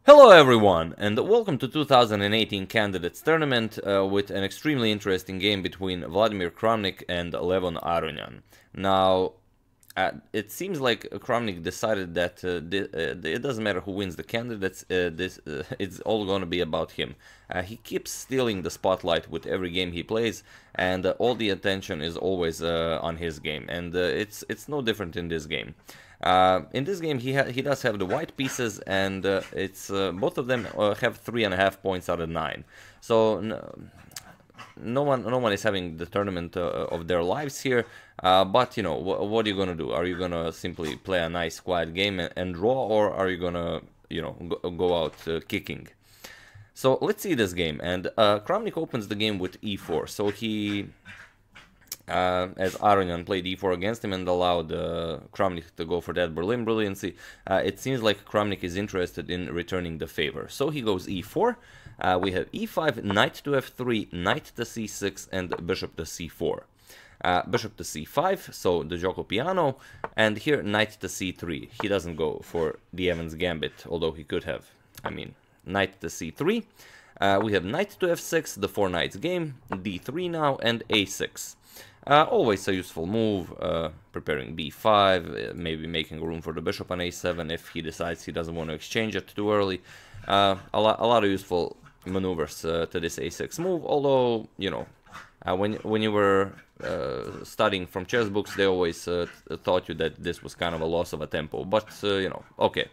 Hello everyone, and welcome to 2018 Candidates Tournament with an extremely interesting game between Vladimir Kramnik and Levon Aronian. Now, it seems like Kramnik decided that it doesn't matter who wins the candidates, it's all gonna be about him. He keeps stealing the spotlight with every game he plays, and all the attention is always on his game, and it's no different in this game. In this game, he does have the white pieces, and it's both of them have 3.5 points out of 9. So no one is having the tournament of their lives here. But you know, what are you gonna do? Are you gonna simply play a nice quiet game and draw, or are you gonna go out kicking? So let's see this game. And Kramnik opens the game with e4. So he. As Aronian played e4 against him and allowed Kramnik to go for that Berlin brilliancy, it seems like Kramnik is interested in returning the favor. So he goes e4, we have e5, knight to f3, knight to c6, and bishop to c4. Bishop to c5, so the Giuoco piano, and here knight to c3. He doesn't go for the Evans gambit, although he could have. I mean, knight to c3. We have knight to f6, the 4 knights game, d3 now, and a6. Always a useful move, preparing b5, maybe making room for the bishop on a7 if he decides he doesn't want to exchange it too early. A lot of useful maneuvers to this a6 move, although, you know, when you were studying from chess books, they always taught you that this was kind of a loss of a tempo, but, you know, okay.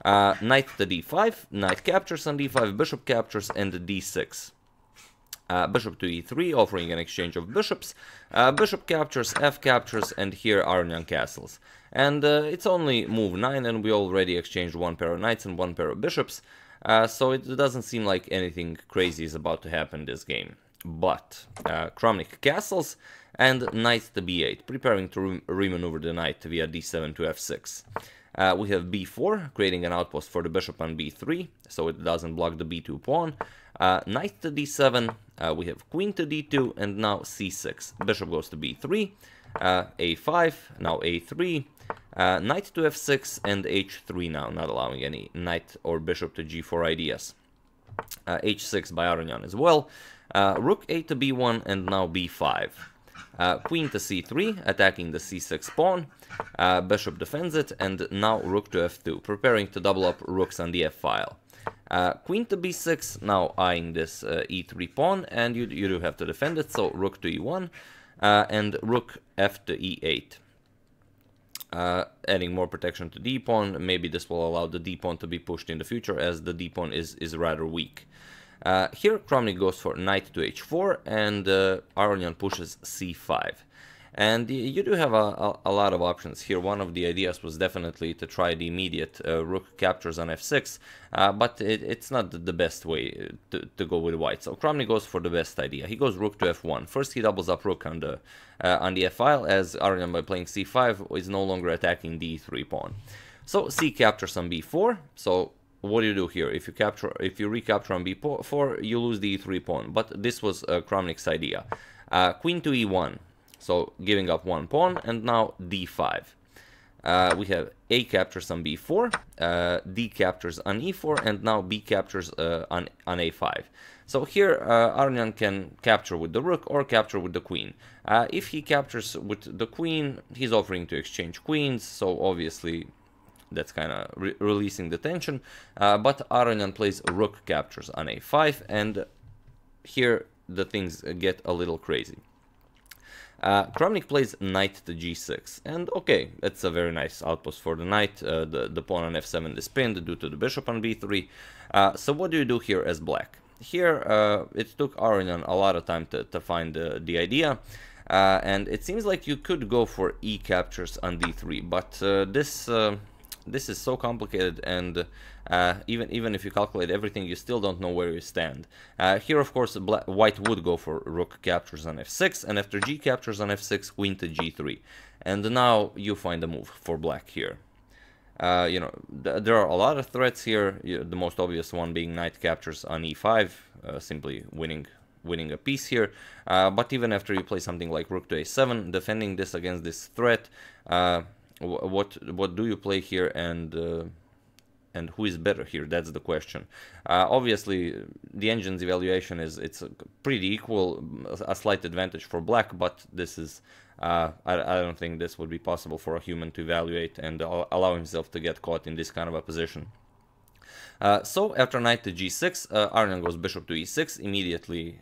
Knight to d5, knight captures on d5, bishop captures, and d6. Bishop to e3, offering an exchange of bishops. Bishop captures, f captures, and here Aronian castles. And it's only move 9, and we already exchanged one pair of knights and one pair of bishops. So it doesn't seem like anything crazy is about to happen in this game. But Kramnik castles, and knight to b8, preparing to remaneuver the knight via d7 to f6. We have b4, creating an outpost for the bishop on b3, so it doesn't block the b2 pawn. Knight to d7, we have queen to d2, and now c6. Bishop goes to b3, a5, now a3, knight to f6, and h3 now, not allowing any knight or bishop to g4 ideas. h6 by Aronian as well. Rook a to b1, and now b5. Queen to c3, attacking the c6 pawn. Bishop defends it, and now rook to f2, preparing to double up rooks on the f file. Queen to b6, now eyeing this e3 pawn, and you do have to defend it, so rook to e1, and rook f to e8. Adding more protection to d pawn, maybe this will allow the d pawn to be pushed in the future, as the d pawn is rather weak. Here Kramnik goes for knight to h4, and Aronian pushes c5. And you do have a lot of options here. One of the ideas was definitely to try the immediate rook captures on f6, but it's not the best way to go with white. So Kramnik goes for the best idea. He goes rook to f1. First he doubles up rook on the f file, as Aronian by playing c5 is no longer attacking the e3 pawn. So c captures on b4. So what do you do here? If you recapture on b4, you lose the e3 pawn. But this was Kramnik's idea. Queen to e1. So giving up one pawn, and now d5. We have a captures on b4, d captures on e4, and now b captures on a5. So here Aronian can capture with the rook or capture with the queen. If he captures with the queen, he's offering to exchange queens, so obviously that's kind of releasing the tension. But Aronian plays rook captures on a5, and here the things get a little crazy. Kramnik plays knight to g6, and okay, that's a very nice outpost for the knight. The pawn on f7 is pinned due to the bishop on b3. So what do you do here as black? Here it took Aronian a lot of time to find the idea, and it seems like you could go for e captures on d3, but this is so complicated, and even if you calculate everything, you still don't know where you stand. Here, of course, white would go for rook captures on f6, and after g captures on f6, queen to g3. And now you find a move for black here. You know, there are a lot of threats here, the most obvious one being knight captures on e5, simply winning a piece here. But even after you play something like rook to a7, defending this against this threat, what do you play here? And and who is better here? That's the question. Obviously, the engine's evaluation it's pretty equal, a slight advantage for black, but this is I don't think this would be possible for a human to evaluate and allow himself to get caught in this kind of a position. So after knight to g6, Aronian goes bishop to e6, immediately,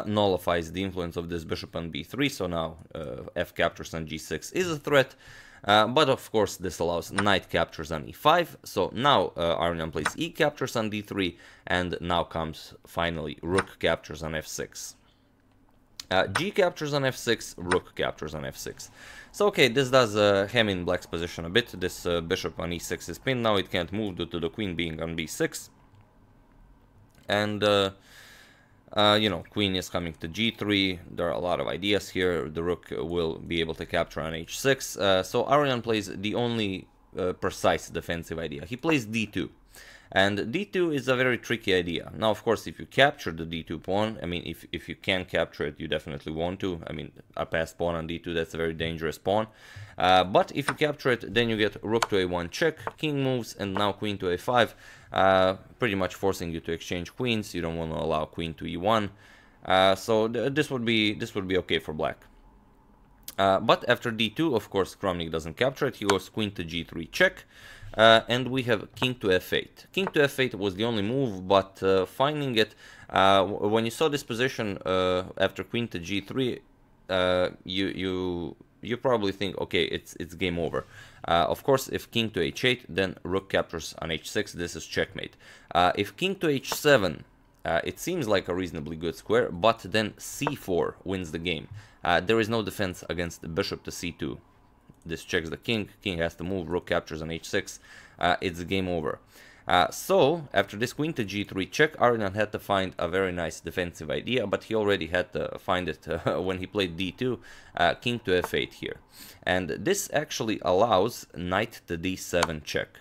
nullifies the influence of this bishop on b3, so now f captures on g6 is a threat, but of course this allows knight captures on e5, so now Aronian plays e captures on d3, and now comes finally rook captures on f6. G captures on f6, rook captures on f6. So okay, this does hem in black's position a bit. This bishop on e6 is pinned, now it can't move due to the queen being on b6. And, queen is coming to g3, there are a lot of ideas here. The rook will be able to capture on h6. So Aronian plays the only precise defensive idea. He plays d2. And d2 is a very tricky idea. Now, of course, if you capture the d2 pawn, I mean, if you can capture it, you definitely want to. I mean, a passed pawn on d2, that's a very dangerous pawn. But if you capture it, then you get rook to a1 check, king moves, and now queen to a5, pretty much forcing you to exchange queens. You don't want to allow queen to e1. So this would be okay for black. But after d2, of course, Kramnik doesn't capture it. He goes queen to g3 check. And we have king to f8. King to f8 was the only move, but finding it, when you saw this position after queen to g3, you probably think, okay, it's game over. Of course, if king to h8, then rook captures on h6. This is checkmate. If king to h7, it seems like a reasonably good square, but then c4 wins the game. There is no defense against the bishop to c2. This checks the king has to move, rook captures on h6, it's game over. So, after this queen to g3 check, Aronian had to find a very nice defensive idea, but he already had to find it when he played d2, king to f8 here. And this actually allows knight to d7 check.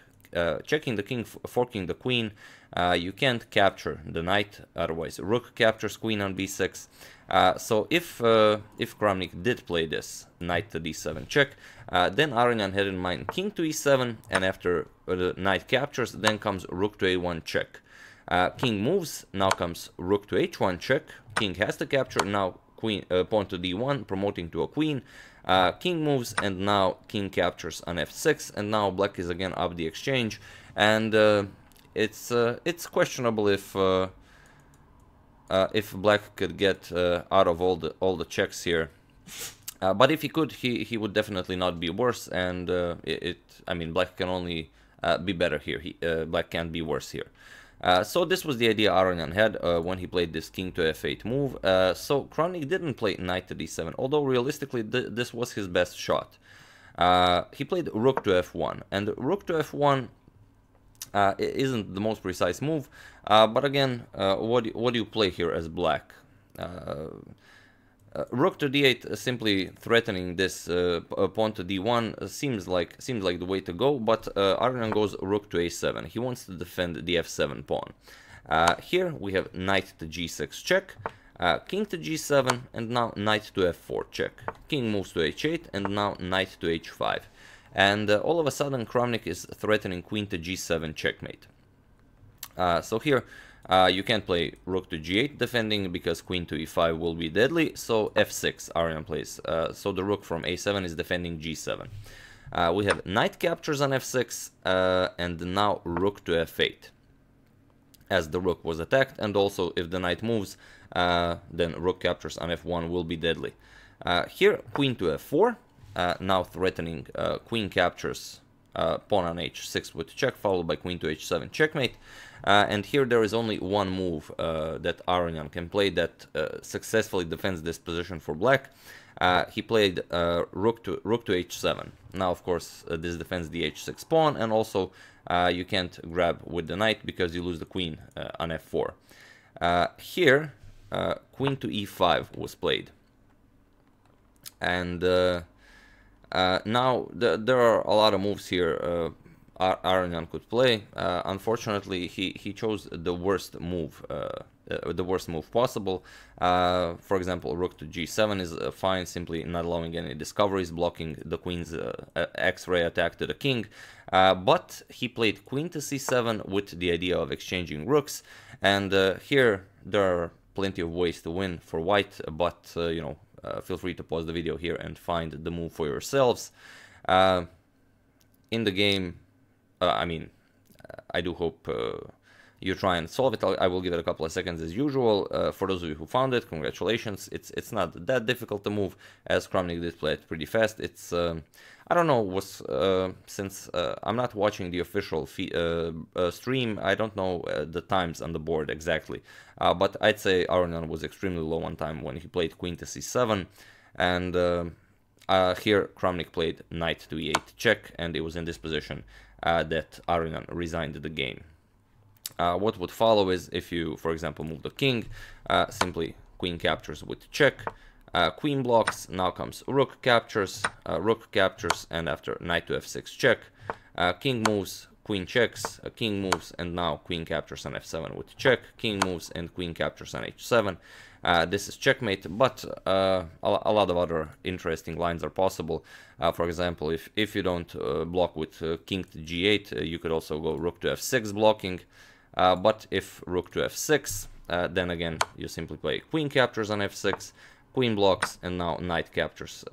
Checking the king, forking the queen, you can't capture the knight, otherwise rook captures queen on b6. So if Kramnik did play this knight to d7 check, then Aronian had in mind king to e7, and after the knight captures, then comes rook to a1 check. King moves, now comes rook to h1 check, king has to capture, now pawn to d1, promoting to a queen. King moves, and now king captures on f6, and now black is again up the exchange, and it's questionable if black could get out of all the checks here. But if he could, he would definitely not be worse, and I mean, black can only be better here. Black can't be worse here. So this was the idea Aronian had when he played this king to f8 move. So Kramnik didn't play knight to d7, although realistically this was his best shot. He played rook to f1, and rook to f1 isn't the most precise move, but again, what do you play here as black? Rook to d8, simply threatening this pawn to d1 seems like the way to go, but Aronian goes rook to a7. He wants to defend the f7 pawn. Here we have knight to g6 check, king to g7, and now knight to f4 check. King moves to h8, and now knight to h5. And all of a sudden Kramnik is threatening queen to g7 checkmate. So here you can't play rook to g8 defending, because queen to e5 will be deadly, so f6 Aronian plays. So the rook from a7 is defending g7. We have knight captures on f6, and now rook to f8, as the rook was attacked, and also if the knight moves, then rook captures on f1 will be deadly. Here queen to f4, now threatening queen captures pawn on h6 with check, followed by queen to h7 checkmate. And here there is only one move that Aronian can play that successfully defends this position for black. He played rook to h7. Now, of course, this defends the h6 pawn, and also you can't grab with the knight because you lose the queen on f4. Here, queen to e5 was played. And now there are a lot of moves here Aronian could play. Unfortunately, he chose the worst move possible. For example, rook to g7 is fine, simply not allowing any discoveries, blocking the queen's X-ray attack to the king. but he played queen to c7 with the idea of exchanging rooks, and here there are plenty of ways to win for white, but you know, feel free to pause the video here and find the move for yourselves. In the game, I do hope you try and solve it. I will give it a couple of seconds as usual. For those of you who found it, congratulations. It's not that difficult to move, as Kramnik did play it pretty fast. It's I don't know, since I'm not watching the official stream, I don't know the times on the board exactly. But I'd say Aronian was extremely low on time when he played queen to c7, and here Kramnik played knight to e8 check, and it was in this position that Aronian resigned the game. What would follow is, if you, for example, move the king, simply queen captures with check, queen blocks, now comes rook captures, and after knight to f6 check, king moves, queen checks, king moves, and now queen captures on f7 with check, king moves, and queen captures on h7. This is checkmate, but a lot of other interesting lines are possible. For example, if you don't block with king to g8, you could also go rook to f6 blocking. But if rook to f6, then again you simply play queen captures on f6, queen blocks, and now knight captures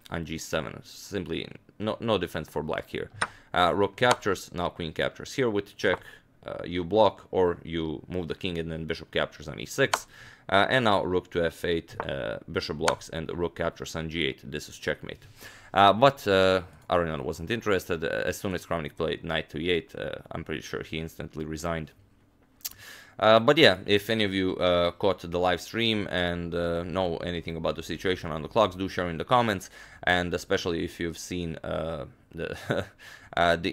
on g7. Simply no defense for black here. Rook captures, now queen captures here with check. You block, or you move the king and then bishop captures on e6. And now rook to f8, bishop blocks, and rook captures on g8. This is checkmate. But Aronian wasn't interested. As soon as Kramnik played knight to e8, I'm pretty sure he instantly resigned. But yeah, if any of you caught the live stream and know anything about the situation on the clocks, do share in the comments, and especially if you've seen the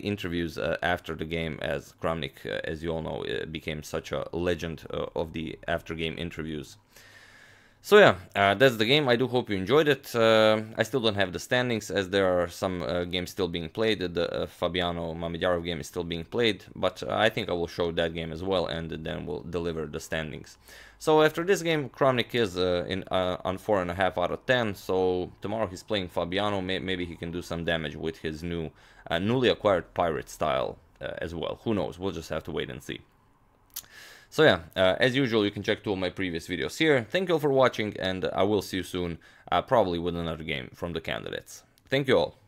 interviews after the game, as Kramnik, as you all know, became such a legend of the after-game interviews. So yeah, that's the game. I do hope you enjoyed it. I still don't have the standings, as there are some games still being played. The Fabiano Mamedyarov game is still being played, but I think I will show that game as well, and then we'll deliver the standings. So after this game, Kramnik is on 4.5 out of 10, so tomorrow he's playing Fabiano. Maybe he can do some damage with his newly acquired pirate style as well. Who knows? We'll just have to wait and see. So yeah, as usual, you can check 2 of my previous videos here. Thank you all for watching, and I will see you soon, probably with another game from the candidates. Thank you all.